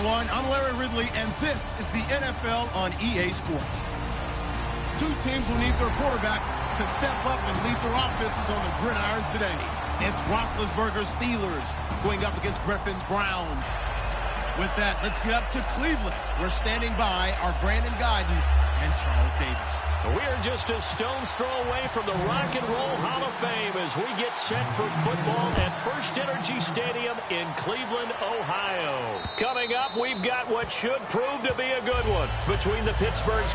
everyone. I'm Larry Ridley, and this is the NFL on EA Sports. Two teams will need their quarterbacks to step up and lead their offenses on the gridiron today. It's Roethlisberger's Steelers going up against Griffin's Browns. With that, let's get up to Cleveland. We're standing by our Brandon Guyton and Charles Davis. We're just a stone's throw away from the Rock and Roll Hall of Fame as we get set for football at First Energy Stadium in Cleveland, Ohio. Coming up, we've got what should prove to be a good one between the Pittsburgh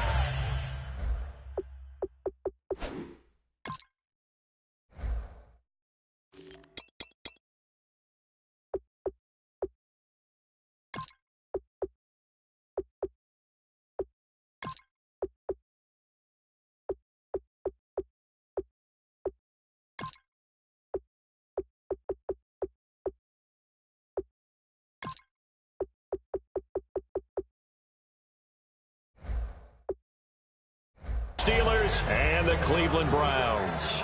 Steelers and the Cleveland Browns.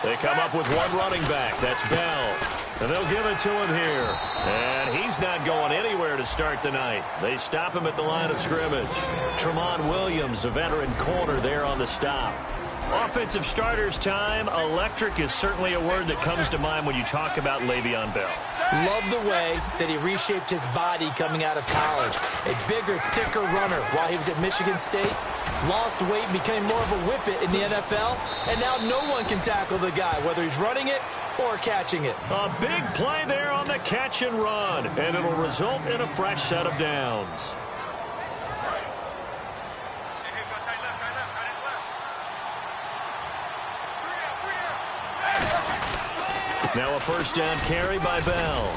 They come up with one running back. That's Bell. And they'll give it to him here. And he's not going anywhere to start the night. They stop him at the line of scrimmage. Tramon Williams, a veteran corner there on the stop. Offensive starters time. Electric is certainly a word that comes to mind when you talk about Le'Veon Bell. Love the way that he reshaped his body coming out of college. A bigger, thicker runner while he was at Michigan State. Lost weight, became more of a whippet in the NFL. And now no one can tackle the guy, whether he's running it or catching it. A big play there on the catch and run. And it'll result in a fresh set of downs. Now a first down carry by Bell.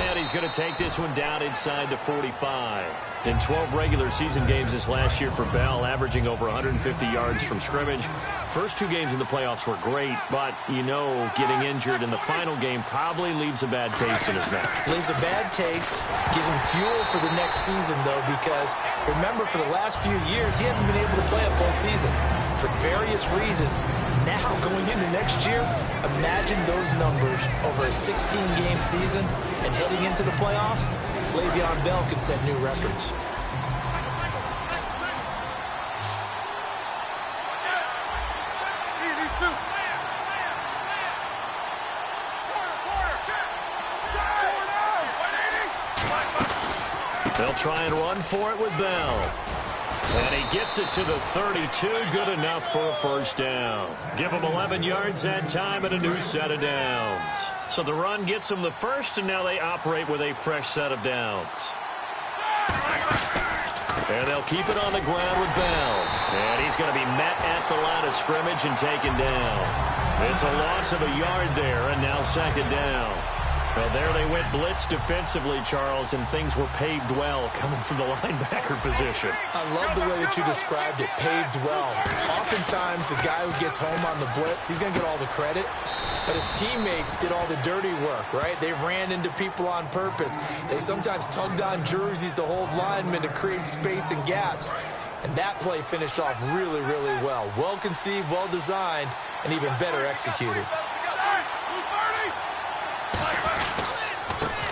And he's going to take this one down inside the 45. In 12 regular season games this last year for Bell, averaging over 150 yards from scrimmage. First two games in the playoffs were great, but, you know, getting injured in the final game probably leaves a bad taste in his mouth. Leaves a bad taste, gives him fuel for the next season, though, because, remember, for the last few years, he hasn't been able to play a full season for various reasons. Now, going into next year, imagine those numbers over a 16-game season and heading into the playoffs. Le'Veon Bell can set new records. They'll try and run for it with Bell. And he gets it to the 32. Good enough for a first down. Give him 11 yards that time and a new set of downs. So the run gets him the first, and now they operate with a fresh set of downs. And they'll keep it on the ground with Bell. And he's going to be met at the line of scrimmage and taken down. It's a loss of a yard there, and now second down. Well, there they went blitz defensively, Charles, and things were paved well coming from the linebacker position. I love the way that you described it, paved well. Oftentimes, the guy who gets home on the blitz, he's going to get all the credit, but his teammates did all the dirty work, right? They ran into people on purpose. They sometimes tugged on jerseys to hold linemen to create space and gaps. And that play finished off really, really well. Well conceived, well designed, and even better executed.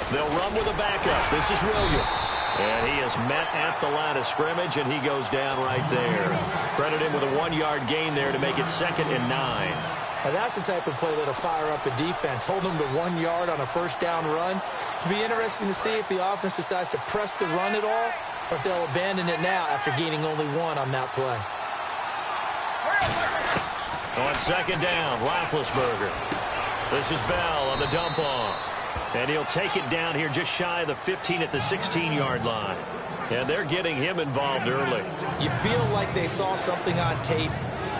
They'll run with a backup. This is Williams. And he is met at the line of scrimmage, and he goes down right there. Credit him with a 1-yard gain there to make it 2nd and 9. Now that's the type of play that'll fire up a defense. Hold them to 1 yard on a first down run. It'll be interesting to see if the offense decides to press the run at all, or if they'll abandon it now after gaining only 1 on that play. On second down, Roethlisberger. This is Bell on the dump-off. And he'll take it down here just shy of the 15 at the 16-yard line. And they're getting him involved early. You feel like they saw something on tape,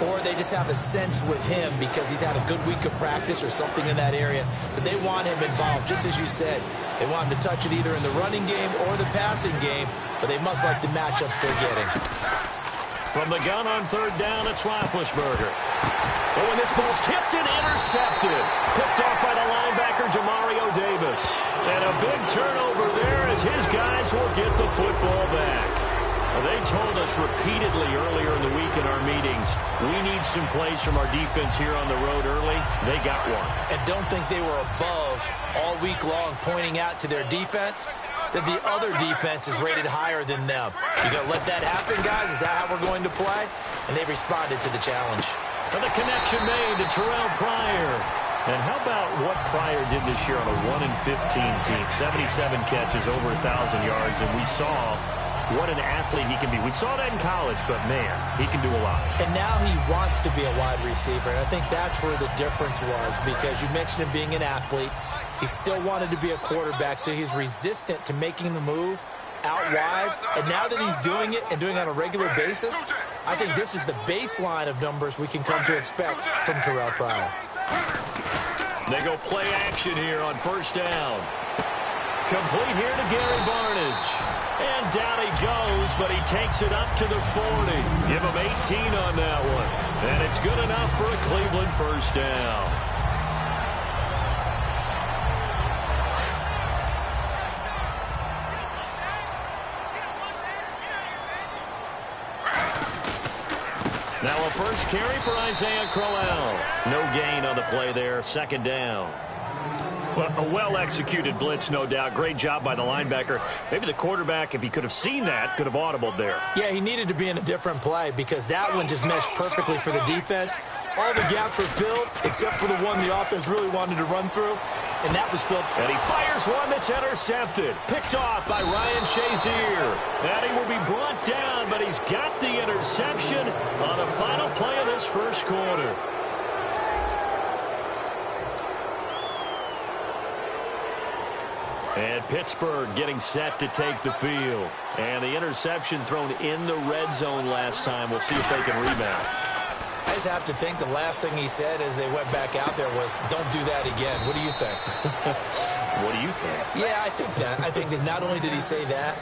or they just have a sense with him because he's had a good week of practice or something in that area, but they want him involved, just as you said. They want him to touch it either in the running game or the passing game, but they must like the matchups they're getting. From the gun on third down, it's Roethlisberger. Oh, and this ball's tipped and intercepted. Picked off by the linebacker, Demario Davis. And a big turnover there as his guys will get the football back. Well, they told us repeatedly earlier in the week in our meetings, we need some plays from our defense here on the road early. They got one. And don't think they were above all week long pointing out to their defense that the other defense is rated higher than them. You going to let that happen, guys? Is that how we're going to play? And they responded to the challenge. And the connection made to Terrell Pryor. And how about what Pryor did this year on a 1-15 team? 77 catches, over 1,000 yards, and we saw what an athlete he can be. We saw that in college, but, man, he can do a lot. And now he wants to be a wide receiver, and I think that's where the difference was, because you mentioned him being an athlete. He still wanted to be a quarterback, so he's resistant to making the move out wide. And now that he's doing it and doing it on a regular basis, I think this is the baseline of numbers we can come to expect from Terrell Pryor. They go play action here on first down. Complete here to Gary Barnidge. And down he goes, but he takes it up to the 40. Give him 18 on that one. And it's good enough for a Cleveland first down. Now a first carry for Isaiah Crowell. No gain on the play there. Second down. Well, a well-executed blitz, no doubt. Great job by the linebacker. Maybe the quarterback, if he could have seen that, could have audibled there. Yeah, he needed to be in a different play because that one just meshed perfectly for the defense. All the gaps were filled except for the one the offense really wanted to run through, and that was filled. And he fires one that's intercepted. Picked off by Ryan Shazier. And he will be brought down, but he's got the interception on the final play of this first quarter. And Pittsburgh getting set to take the field. And the interception thrown in the red zone last time. We'll see if they can rebound. I just have to think the last thing he said as they went back out there was, don't do that again. What do you think? What do you think? Yeah, I think that. I think that not only did he say that,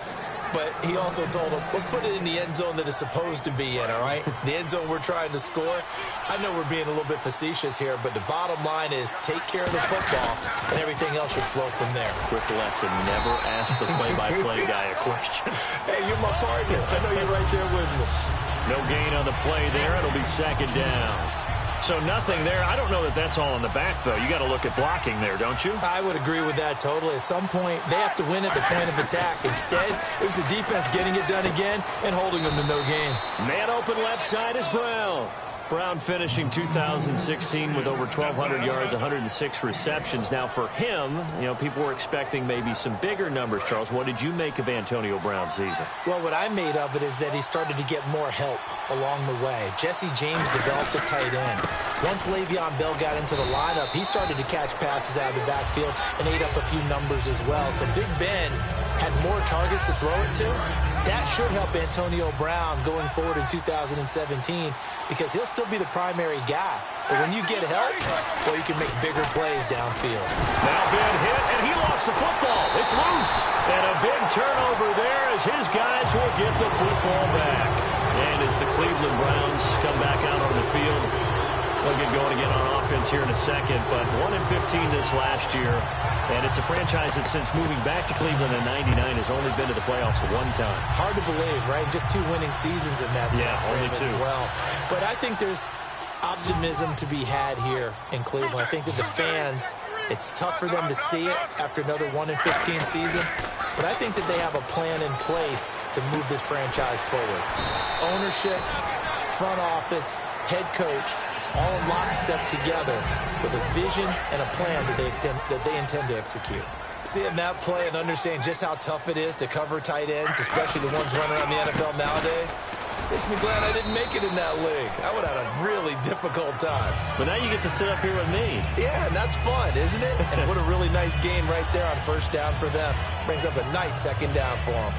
but he also told him, let's put it in the end zone that it's supposed to be in, all right? The end zone we're trying to score. I know we're being a little bit facetious here, but the bottom line is take care of the football, and everything else should flow from there. Quick lesson, never ask the play-by-play guy a question. Hey, you're my partner. I know you're right there with me. No gain on the play there. It'll be second down. So nothing there. I don't know that that's all in the back, though. You got to look at blocking there, don't you? I would agree with that totally. At some point, they have to win at the point of attack. Instead, it was the defense getting it done again and holding them to no gain. Man open left side is Brown. Brown finishing 2016 with over 1,200 yards, 106 receptions. Now, for him, you know, people were expecting maybe some bigger numbers, Charles. What did you make of Antonio Brown's season? Well, what I made of it is that he started to get more help along the way. Jesse James developed a tight end. Once Le'Veon Bell got into the lineup, he started to catch passes out of the backfield and ate up a few numbers as well. So Big Ben had more targets to throw it to. That should help Antonio Brown going forward in 2017 because he'll still be the primary guy. But when you get help, well, you can make bigger plays downfield. Now Ben hit, and he lost the football. It's loose. And a big turnover there as his guys will get the football back. And as the Cleveland Browns come back out on the field, they'll get going again on offense here in a second. But 1-15 this last year. And it's a franchise that since moving back to Cleveland in '99 has only been to the playoffs one time. Hard to believe, right? Just 2 winning seasons in that time. Yeah, only 2. As well. But I think there's optimism to be had here in Cleveland. I think that the fans, it's tough for them to see it after another 1-15 season. But I think that they have a plan in place to move this franchise forward. Ownership, front office, head coach, all in lockstep together with a vision and a plan that they intend to execute. Seeing that play and understanding just how tough it is to cover tight ends, especially the ones running around the NFL nowadays, makes me glad I didn't make it in that league. I would have had a really difficult time. But now you get to sit up here with me. Yeah, and that's fun, isn't it? And what a really nice game right there on first down for them. Brings up a nice second down for them.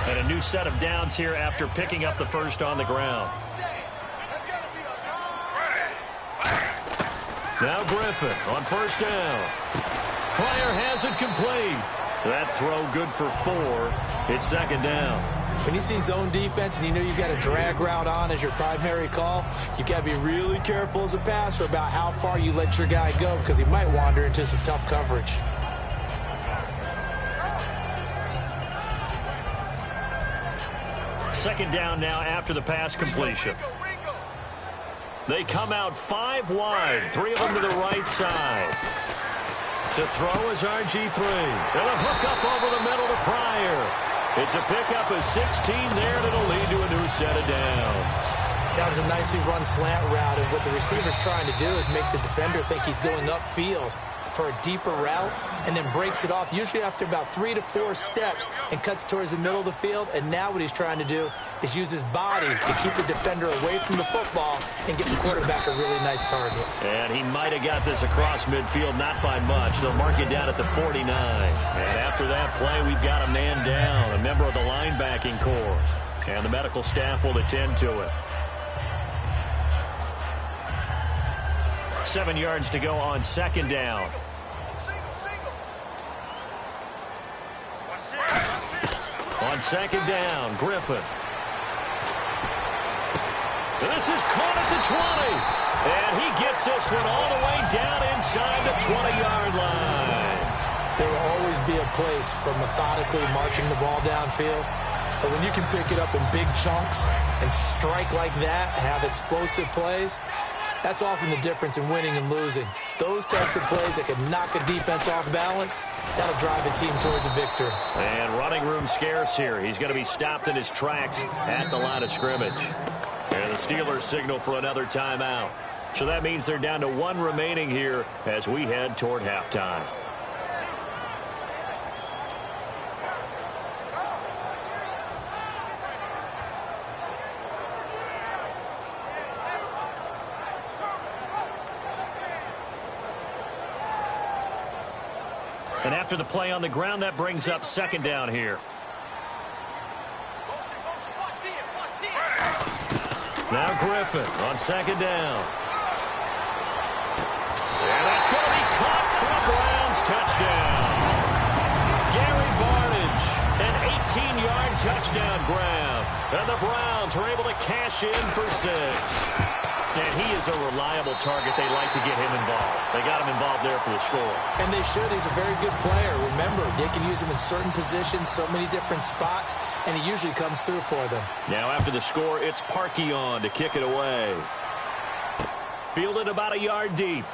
And a new set of downs here after picking up the first on the ground. Now Griffin on first down. Pryor has it complete. That throw good for 4. It's second down. When you see zone defense and you know you've got a drag route on as your primary call, you've got to be really careful as a passer about how far you let your guy go because he might wander into some tough coverage. Second down now after the pass completion. They come out 5 wide, 3 of them to the right side. To throw is RG3. And a hook up over the middle to Pryor. It's a pickup of 16 there, and it'll lead to a new set of downs. That was a nicely run slant route, and what the receiver's trying to do is make the defender think he's going upfield for a deeper route, and then breaks it off, usually after about 3 to 4 steps, and cuts towards the middle of the field. And now what he's trying to do is use his body to keep the defender away from the football and get the quarterback a really nice target. And he might have got this across midfield, not by much. They'll mark it down at the 49. And after that play, we've got a man down, a member of the linebacking corps. And the medical staff will attend to it. 7 yards to go on second down. On second down, Griffin. This is caught at the 20. And he gets this one all the way down inside the 20-yard line. There will always be a place for methodically marching the ball downfield. But when you can pick it up in big chunks and strike like that, have explosive plays, that's often the difference in winning and losing. Those types of plays that can knock a defense off balance, that'll drive a team towards a victory. And running room scarce here. He's going to be stopped in his tracks at the line of scrimmage. And the Steelers signal for another timeout. So that means they're down to 1 remaining here as we head toward halftime. And after the play on the ground, that brings up second down here. Now Griffin on second down. And that's going to be caught for a Browns touchdown. Gary Barnidge, an 18-yard touchdown grab. And the Browns are able to cash in for 6. And he is a reliable target. They like to get him involved. They got him involved there for the score. And they should. He's a very good player. Remember, they can use him in certain positions, so many different spots, and he usually comes through for them. Now after the score, it's Parkey on to kick it away. Fielded about a yard deep.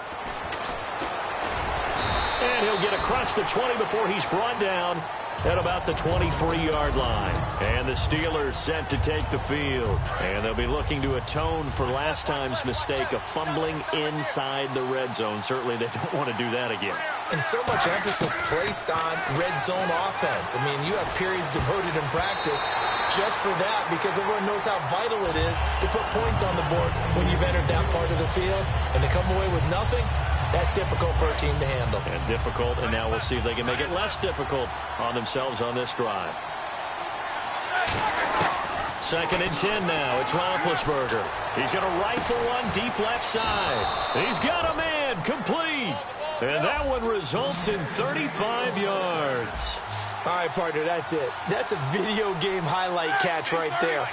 And he'll get across the 20 before he's brought down at about the 23-yard line. And the Steelers set to take the field. And they'll be looking to atone for last time's mistake of fumbling inside the red zone. Certainly they don't want to do that again. And so much emphasis placed on red zone offense. I mean, you have periods devoted in practice just for that, because everyone knows how vital it is to put points on the board when you've entered that part of the field. And to come away with nothing, that's difficult for a team to handle. And difficult, and now we'll see if they can make it less difficult on themselves on this drive. Second and 10 now. It's Roethlisberger. He's going to rifle one deep left side. He's got a man complete. And that one results in 35 yards. All right, partner, that's it. That's a video game highlight catch right there.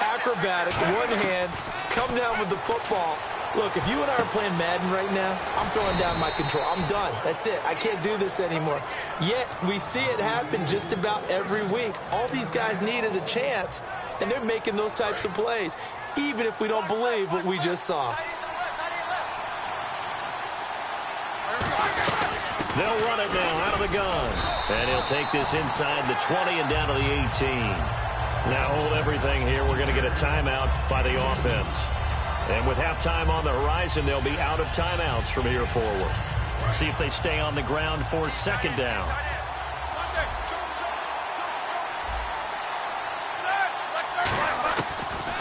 Acrobatic, one hand, come down with the football. Look, if you and I are playing Madden right now, I'm throwing down my control. I'm done. That's it. I can't do this anymore. Yet, we see it happen just about every week. All these guys need is a chance, and they're making those types of plays, even if we don't believe what we just saw. They'll run it now out of the gun. And he'll take this inside the 20 and down to the 18. Now hold everything here. We're going to get a timeout by the offense. And with halftime on the horizon, they'll be out of timeouts from here forward. See if they stay on the ground for second down.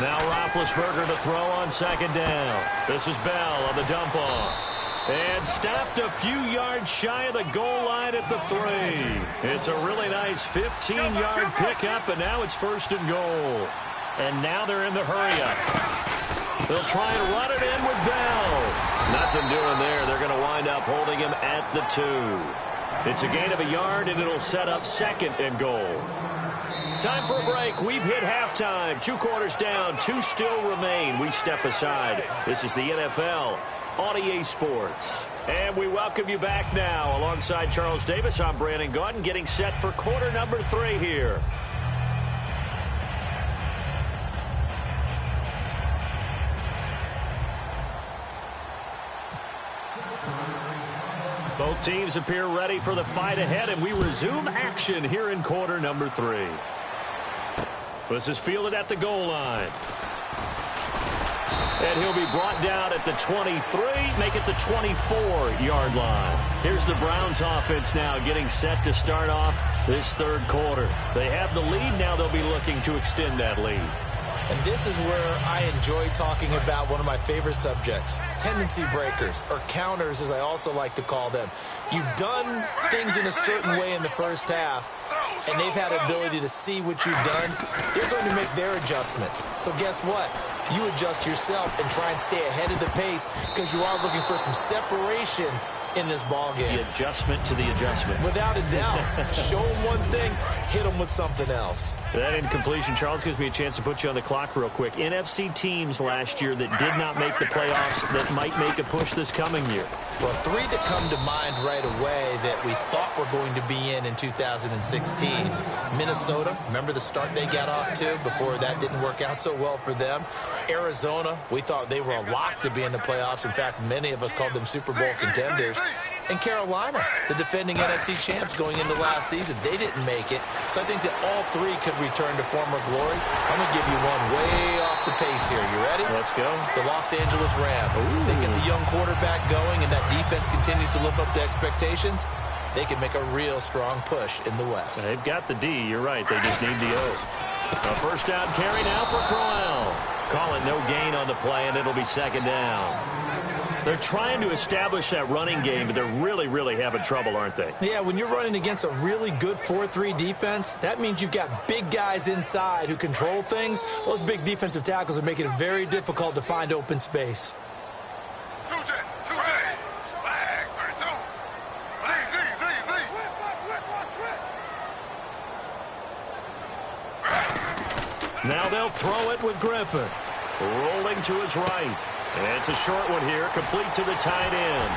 Now Roethlisberger to throw on second down. This is Bell on the dump off. And stopped a few yards shy of the goal line at the 3. It's a really nice 15-yard pickup, and now it's first and goal. And now they're in the hurry-up. They'll try and run it in with Bell. Nothing doing there. They're going to wind up holding him at the 2. It's a gain of a yard, and it'll set up second and goal. Time for a break. We've hit halftime. 2 quarters down. 2 still remain. We step aside. This is the NFL on EA Sports. And we welcome you back now. Alongside Charles Davis, I'm Brandon Gaudin, getting set for quarter number 3 here. Both teams appear ready for the fight ahead, and we resume action here in quarter number 3. This is fielded at the goal line. And he'll be brought down at the 23, make it the 24-yard line. Here's the Browns offense now getting set to start off this third quarter. They have the lead. Now they'll be looking to extend that lead. And this is where I enjoy talking about one of my favorite subjects, tendency breakers, or counters as I also like to call them. You've done things in a certain way in the first half, and they've had ability to see what you've done. They're going to make their adjustments. So guess what? You adjust yourself and try and stay ahead of the pace because you are looking for some separation in this ball game. The adjustment to the adjustment. Without a doubt. Show them one thing, hit them with something else. That incompletion, Charles, gives me a chance to put you on the clock real quick. NFC teams last year that did not make the playoffs that might make a push this coming year. Well, 3 that come to mind right away that we thought were going to be in 2016. Minnesota, remember the start they got off to before that didn't work out so well for them. Arizona, we thought they were a lock to be in the playoffs. In fact, many of us called them Super Bowl contenders. And Carolina, the defending NFC champs going into last season, they didn't make it. So I think that all 3 could return to former glory. I'm going to give you one way off the pace here. You ready? Let's go. The Los Angeles Rams. Ooh. They get the young quarterback going, and that defense continues to live up to expectations. They can make a real strong push in the West. They've got the D. You're right. They just need the O. A first down carry now for Crowell. Call it no gain on the play, and it'll be second down. They're trying to establish that running game, but they're really having trouble, aren't they? Yeah, when you're running against a really good 4-3 defense, that means you've got big guys inside who control things. Those big defensive tackles are making it very difficult to find open space. Now they'll throw it with Griffin. Rolling to his right. And it's a short one here, complete to the tight end.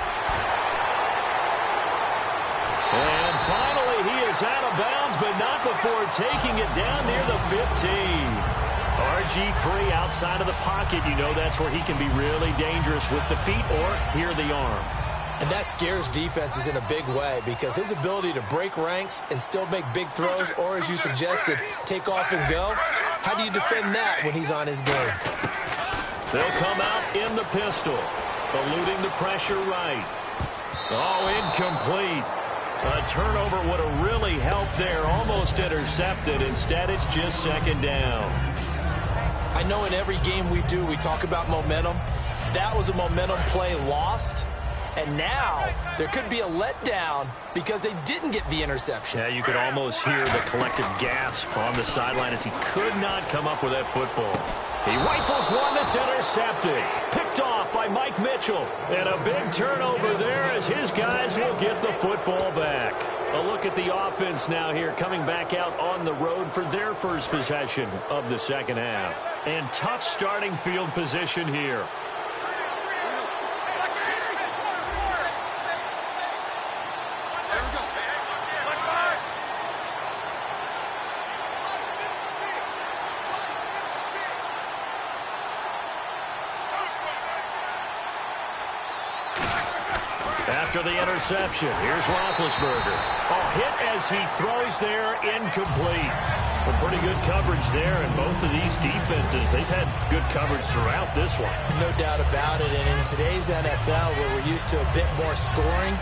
And finally, he is out of bounds, but not before taking it down near the 15. RG3 outside of the pocket. You know that's where he can be really dangerous with the feet or here the arm. And that scares defenses in a big way because his ability to break ranks and still make big throws or, as you suggested, take off and go, how do you defend that when he's on his game? They'll come out in the pistol, eluding the pressure right. Oh, incomplete. A turnover would have really helped there, almost intercepted. Instead, it's just second down. I know in every game we do, we talk about momentum. That was a momentum play lost. And now there could be a letdown because they didn't get the interception. Yeah, you could almost hear the collective gasp on the sideline as he could not come up with that football. He rifles one that's intercepted. Picked off by Mike Mitchell. And a big turnover there as his guys will get the football back. A look at the offense now here coming back out on the road for their first possession of the second half. And tough starting field position here. After the interception, here's Roethlisberger. Oh, hit as he throws there, incomplete. A pretty good coverage there, and both of these defenses, they've had good coverage throughout this one. No doubt about it, and in today's NFL, where we're used to a bit more scoring,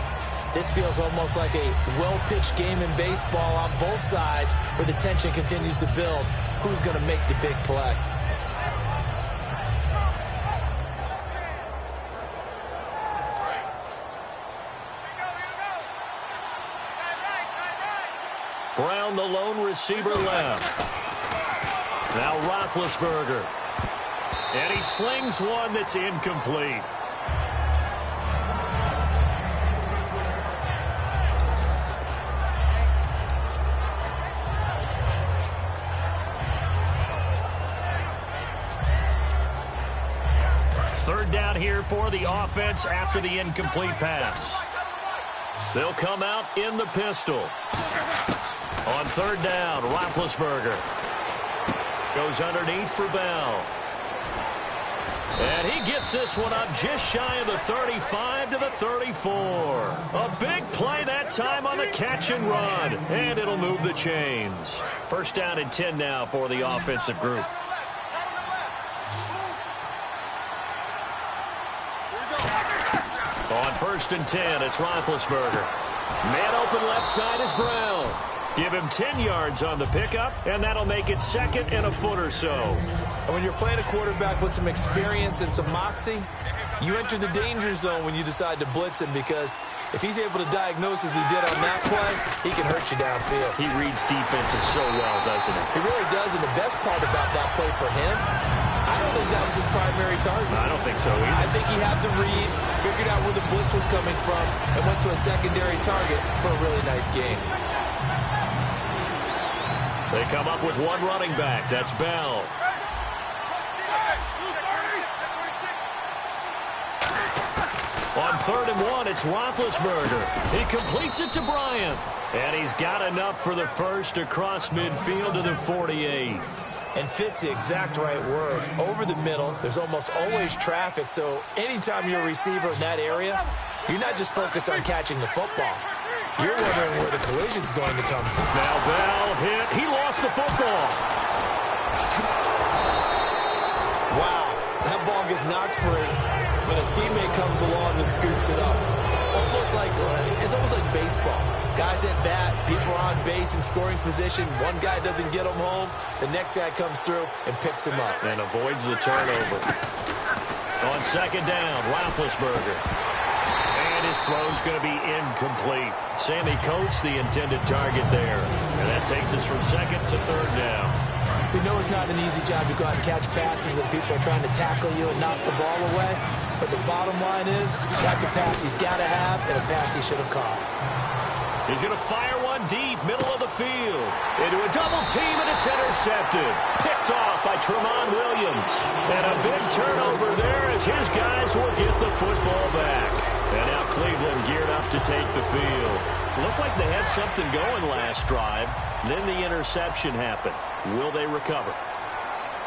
this feels almost like a well-pitched game in baseball on both sides where the tension continues to build. Who's going to make the big play? Brown, the lone receiver left. Now Roethlisberger. And he slings one that's incomplete. Third down here for the offense after the incomplete pass. They'll come out in the pistol. On third down, Roethlisberger goes underneath for Bell. And he gets this one up just shy of the 35 to the 34. A big play that time on the catch and run. And it'll move the chains. First down and 10 now for the offensive group. On first and 10, it's Roethlisberger. Man open left side is Brown. Give him 10 yards on the pickup, and that'll make it second and a foot or so. And when you're playing a quarterback with some experience and some moxie, you enter the danger zone when you decide to blitz him, because if he's able to diagnose as he did on that play, he can hurt you downfield. He reads defenses so well, doesn't he? He really does, and the best part about that play for him, I don't think that was his primary target. I don't think so either. I think he had the read, figured out where the blitz was coming from, and went to a secondary target for a really nice game. They come up with one running back. That's Bell. On third and 1, it's Roethlisberger. He completes it to Bryant. And he's got enough for the first across midfield to the 48. And fits the exact right word. Over the middle, there's almost always traffic, so anytime you're a receiver in that area, you're not just focused on catching the football. You're wondering where the collision's going to come from. Now Bell hit. He lost the football. Wow, that ball gets knocked free, but a teammate comes along and scoops it up. It's almost like baseball. Guys at bat, people are on base in scoring position. One guy doesn't get him home. The next guy comes through and picks him up. And avoids the turnover. On second down, Roethlisberger. And his throw's going to be incomplete. Sammy Coates, the intended target there. And that takes us from second to third down. We know it's not an easy job to go out and catch passes when people are trying to tackle you and knock the ball away. But the bottom line is, that's a pass he's got to have and a pass he should have caught. He's going to fire one deep, middle of the field. Into a double team, and it's intercepted. Picked off by Tramon Williams. And a big turnover there as his guys will get the football back. And now Cleveland geared up to take the field. Looked like they had something going last drive. Then the interception happened. Will they recover?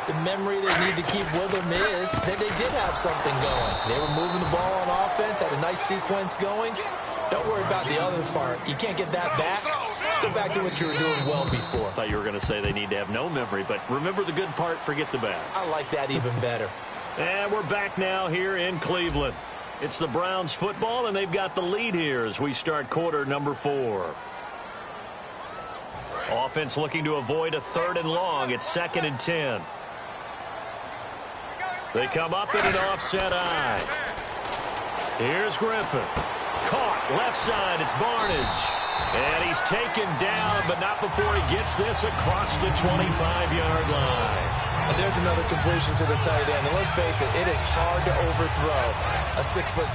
The memory they need to keep with them is that they did have something going. They were moving the ball on offense, had a nice sequence going. Don't worry about the other part. You can't get that back. Let's go back to what you were doing well before. I thought you were going to say they need to have no memory, but remember the good part, forget the bad. I like that even better. And we're back now here in Cleveland. It's the Browns football, and they've got the lead here as we start quarter number 4. Offense looking to avoid a third and long. It's second and 10. They come up in an offset eye. Here's Griffin. Caught left side. It's Barnage. And he's taken down, but not before he gets this across the 25-yard line. And there's another completion to the tight end. And let's face it is hard to overthrow a 6'6"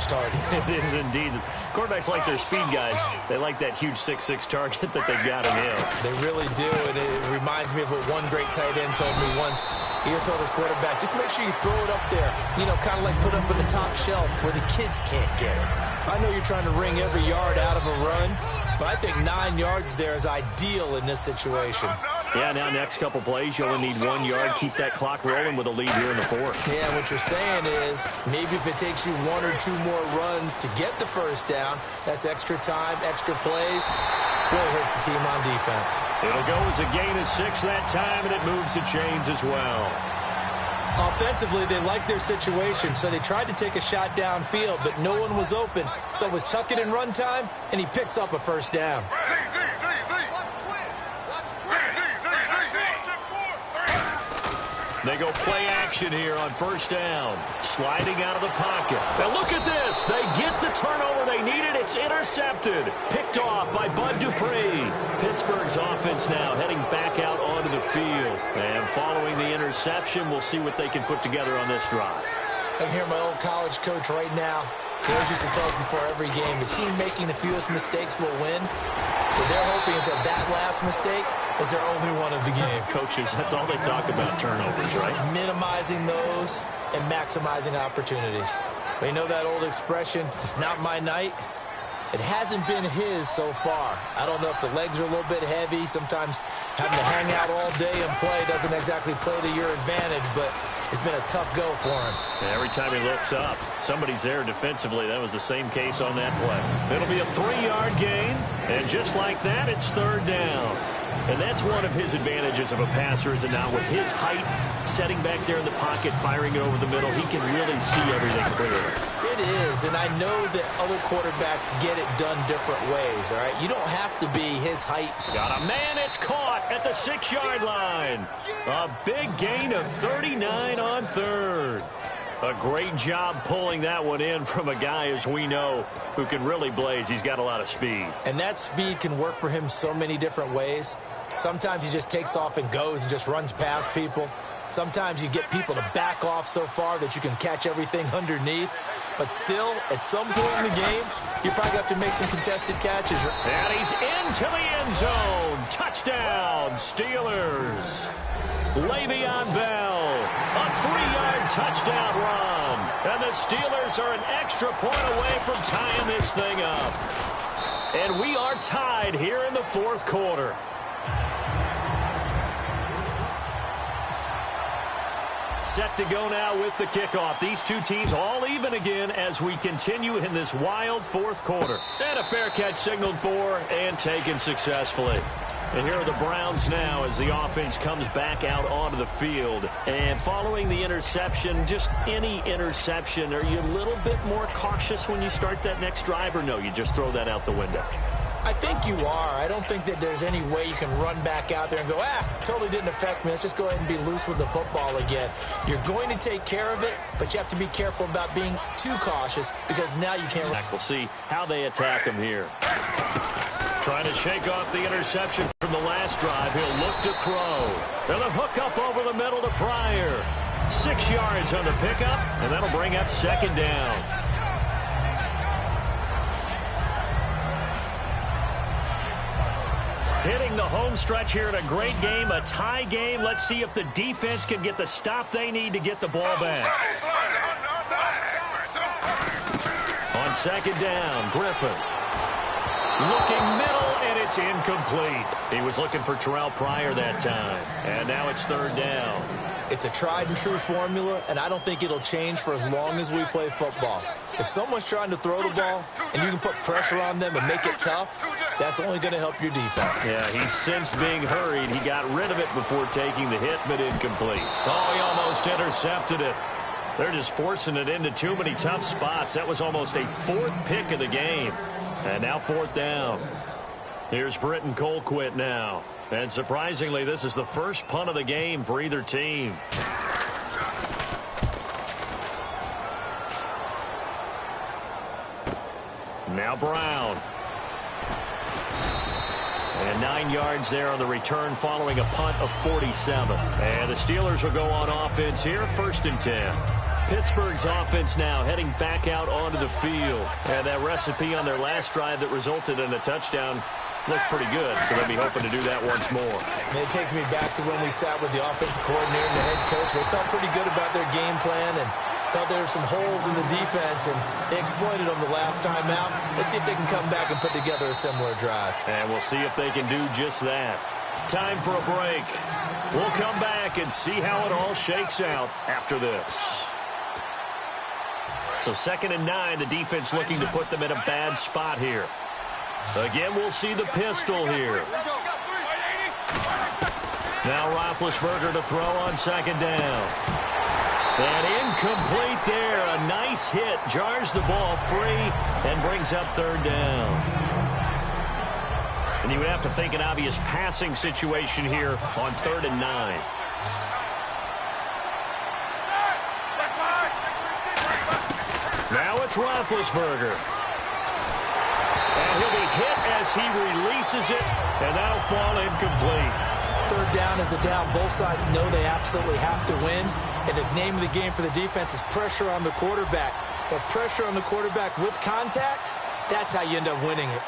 target. It is indeed. Quarterbacks like their speed guys. They like that huge 6'6" target that they've got in him. They really do, and it reminds me of what one great tight end told me once. He had told his quarterback, just make sure you throw it up there, kind of like put it up in the top shelf where the kids can't get it. I know you're trying to wring every yard out of a run, but I think 9 yards there is ideal in this situation. Yeah, now next couple plays, you only need 1 yard. Keep that clock rolling with a lead here in the 4th. Yeah, what you're saying is maybe if it takes you 1 or 2 more runs to get the first down, that's extra time, extra plays. Really hurts the team on defense. It'll go as a gain of 6 that time, and it moves the chains as well. Offensively, they like their situation, so they tried to take a shot downfield, but no one was open. So it was tuck it in run time, and he picks up a first down. They go play action here on first down. Sliding out of the pocket. Now look at this. They get the turnover they needed. It's intercepted. Picked off by Bud Dupree. Pittsburgh's offense now heading back out onto the field. And following the interception, we'll see what they can put together on this drive. I can hear my old college coach right now. He always used to tell us before every game, the team making the fewest mistakes will win. What they're hoping is that last mistake is their only one of the game. Coaches, that's all they talk about, turnovers, right? Minimizing those and maximizing opportunities. We know that old expression, it's not my night. It hasn't been his so far. I don't know if the legs are a little bit heavy. Sometimes having to hang out all day and play doesn't exactly play to your advantage, but it's been a tough go for him. And every time he looks up, somebody's there defensively. That was the same case on that play. It'll be a 3-yard gain, and just like that, it's third down. And that's one of his advantages of a passer, is that now with his height, setting back there in the pocket, firing it over the middle, he can really see everything clearly. It is, and I know that other quarterbacks get it done different ways, all right? You don't have to be his height. Got a man, it's caught at the 6-yard line. A big gain of 39 on third. A great job pulling that one in from a guy, as we know, who can really blaze. He's got a lot of speed. And that speed can work for him so many different ways. Sometimes he just takes off and goes and just runs past people. Sometimes you get people to back off so far that you can catch everything underneath. But still, at some point in the game, you probably have to make some contested catches. And he's into the end zone. Touchdown, Steelers. Le'Veon Bell, a 3-yard touchdown run. And the Steelers are an extra point away from tying this thing up. And we are tied here in the fourth quarter. Set to go now with the kickoff. These two teams all even again as we continue in this wild fourth quarter. And a fair catch signaled for and taken successfully. And here are the Browns now as the offense comes back out onto the field. And following the interception, just any interception, are you a little bit more cautious when you start that next drive, or no, you just throw that out the window? I think you are. I don't think that there's any way you can run back out there and go, totally didn't affect me. Let's just go ahead and be loose with the football again. You're going to take care of it, but you have to be careful about being too cautious because now you can't. We'll see how they attack him here. Trying to shake off the interception from the last drive. He'll look to throw. And a hook up over the middle to Pryor. 6 yards on the pickup, and that'll bring up second down. Hitting the home stretch here in a great game, a tie game. Let's see if the defense can get the stop they need to get the ball back. On second down, Griffin. Looking middle, and it's incomplete. He was looking for Terrell Pryor that time. And now it's third down. It's a tried-and-true formula, and I don't think it'll change for as long as we play football. If someone's trying to throw the ball and you can put pressure on them and make it tough, that's only going to help your defense. Yeah, he's since being hurried. He got rid of it before taking the hit, but incomplete. Oh, he almost intercepted it. They're just forcing it into too many tough spots. That was almost a fourth pick of the game. And now fourth down. Here's Britton Colquitt now. And surprisingly, this is the first punt of the game for either team. Now Brown. And 9 yards there on the return following a punt of 47. And the Steelers will go on offense here, 1st and 10. Pittsburgh's offense now heading back out onto the field. And that recipe on their last drive that resulted in a touchdown looked pretty good, so they'll be hoping to do that once more. And it takes me back to when we sat with the offensive coordinator and the head coach. They felt pretty good about their game plan and thought there were some holes in the defense, and they exploited them the last time out. Let's see if they can come back and put together a similar drive. And we'll see if they can do just that. Time for a break. We'll come back and see how it all shakes out after this. So 2nd and 9, the defense looking to put them in a bad spot here. Again, we'll see the pistol here. Now Roethlisberger to throw on 2nd down. And incomplete there. A nice hit. Jars the ball free and brings up 3rd down. And you would have to think an obvious passing situation here on 3rd and 9. Now it's Roethlisberger. And he'll be hit as he releases it, and that'll fall incomplete. 3rd down is a down. Both sides know they absolutely have to win. And the name of the game for the defense is pressure on the quarterback. But pressure on the quarterback with contact, that's how you end up winning it.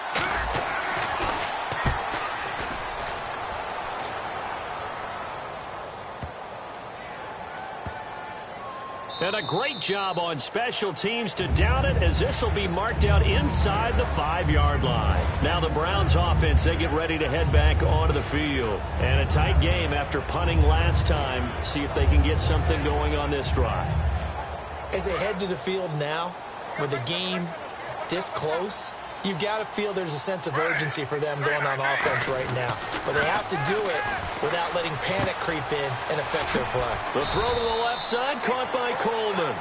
And a great job on special teams to down it, as this will be marked out inside the 5-yard line. Now the Browns offense, they get ready to head back onto the field. And a tight game after punting last time. See if they can get something going on this drive. As they head to the field now, with the game this close, you've got to feel there's a sense of urgency for them going on offense right now. But they have to do it without letting panic creep in and affect their play. The throw to the left side, caught by Coleman.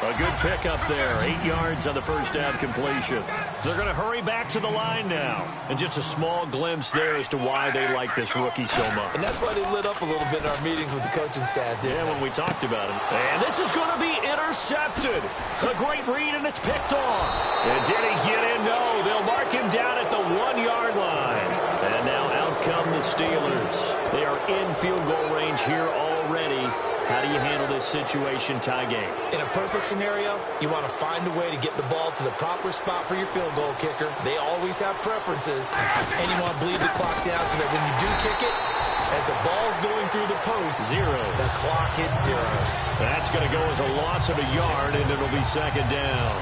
A good pickup there, 8 yards on the first down completion. They're going to hurry back to the line now. And just a small glimpse there as to why they like this rookie so much. And that's why they lit up a little bit in our meetings with the coaching staff, didn't they? When we talked about him. And this is going to be intercepted. A great read, and it's picked off. And did he get in? No. They'll mark him down at the 1-yard line. And now out come the Steelers. They are in field goal range here already. How do you handle this situation, tie game? In a perfect scenario, you want to find a way to get the ball to the proper spot for your field goal kicker. They always have preferences. And you want to bleed the clock down so that when you do kick it, as the ball's going through the post, the clock hits zeros. That's going to go as a loss of a yard, and it'll be second down.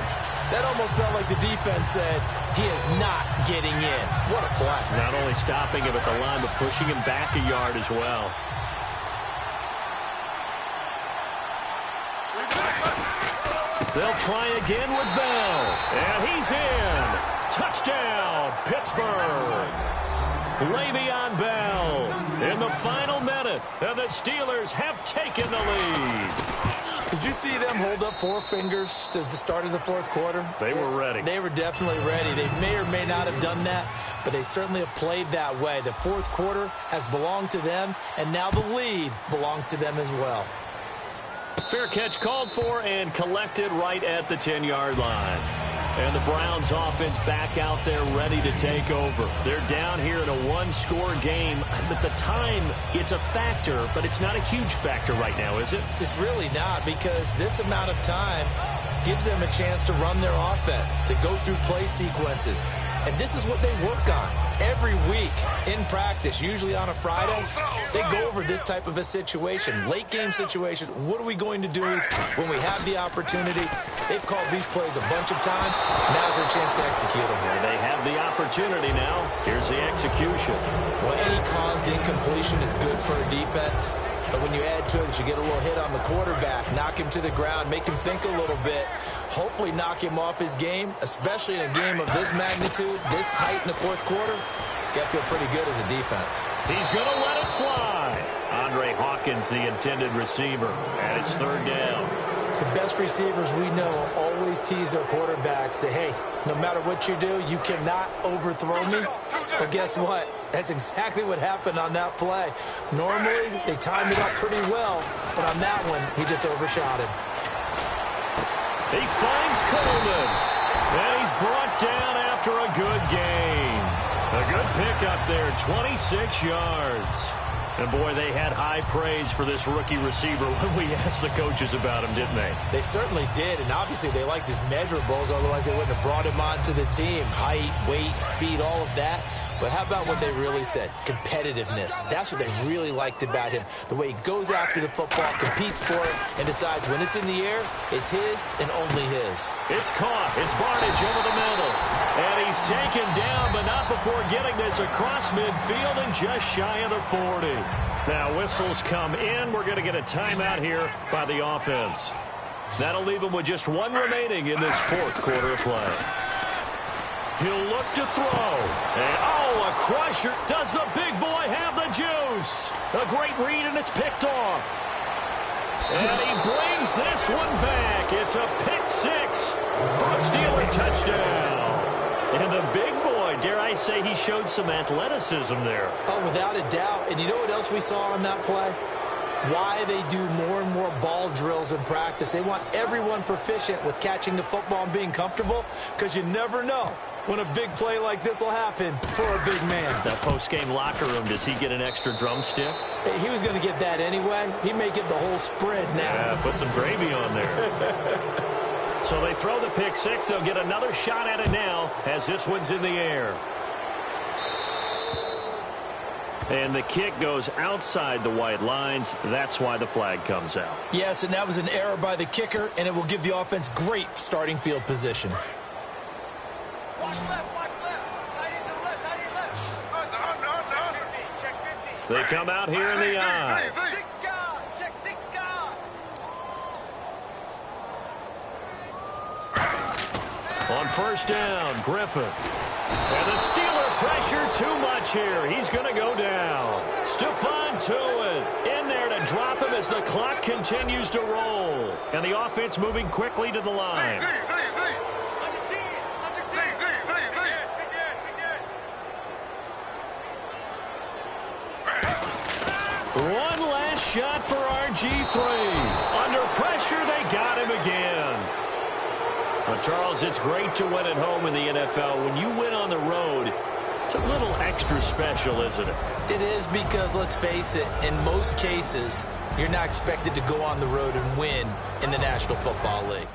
That almost felt like the defense said, he is not getting in. What a play. Not only stopping him at the line, but pushing him back a yard as well. They'll try again with Bell. And he's in. Touchdown, Pittsburgh. Le'Veon Bell in the final minute. And the Steelers have taken the lead. Did you see them hold up 4 fingers to the start of the fourth quarter? They were ready. They were definitely ready. They may or may not have done that, but they certainly have played that way. The fourth quarter has belonged to them, and now the lead belongs to them as well. Fair catch called for and collected right at the 10-yard line. And the Browns offense back out there ready to take over. They're down here in a 1-score game. At the time, it's a factor, but it's not a huge factor right now, is it? It's really not, because this amount of time gives them a chance to run their offense, to go through play sequences. And this is what they work on every week in practice, usually on a Friday. They go over this type of a situation, late game situation. What are we going to do when we have the opportunity? They've called these plays a bunch of times. Now's their chance to execute them. Well, they have the opportunity now. Here's the execution. Well, any caused incompletion is good for a defense. But when you add to it, you get a little hit on the quarterback, knock him to the ground, make him think a little bit, hopefully knock him off his game, especially in a game of this magnitude, this tight in the fourth quarter. Got to feel pretty good as a defense. He's going to let it fly. Andre Hawkins, the intended receiver, and it's third down. The best receivers we know always tease their quarterbacks that, hey, no matter what you do, you cannot overthrow me. But guess what? That's exactly what happened on that play. Normally, they timed it up pretty well, but on that one, he just overshot him. He finds Coleman, and he's brought down after a good gain. A good pickup there, 26 yards. And, boy, they had high praise for this rookie receiver when we asked the coaches about him, didn't they? They certainly did, and obviously they liked his measurables, otherwise they wouldn't have brought him onto the team. Height, weight, speed, all of that. But how about what they really said? Competitiveness. That's what they really liked about him. The way he goes after the football, competes for it, and decides when it's in the air, it's his and only his. It's caught. It's Barnage over the middle. And he's taken down, but not before getting this across midfield and just shy of the 40. Now whistles come in. We're going to get a timeout here by the offense. That'll leave him with just 1 remaining in this fourth quarter of play. He'll look to throw. And, a crusher. Does the big boy have the juice? A great read, and it's picked off. And he brings this one back. It's a pick 6 for a Steeler touchdown. And the big boy, dare I say, he showed some athleticism there. Oh, without a doubt. And you know what else we saw on that play? Why they do more and more ball drills in practice. They want everyone proficient with catching the football and being comfortable, because you never know when a big play like this will happen for a big man. That post-game locker room, does he get an extra drumstick? He was going to get that anyway. He may get the whole spread now. Yeah, put some gravy on there. So they throw the pick 6. They'll get another shot at it now as this one's in the air. And the kick goes outside the white lines. That's why the flag comes out. Yes, and that was an error by the kicker, and it will give the offense great starting field position. Watch left, watch left. Tight end to the left, tight end left. Check 15. They come out here in the eye. Check six guard. On first down, Griffin. And the Steeler pressure too much here. He's going to go down. Stephon Tuitt in there to drop him as the clock continues to roll. And the offense moving quickly to the line. One last shot for RG3. Under pressure, they got him again. Well, Charles, it's great to win at home in the NFL. When you win on the road, it's a little extra special, isn't it? It is, because, let's face it, in most cases, you're not expected to go on the road and win in the National Football League.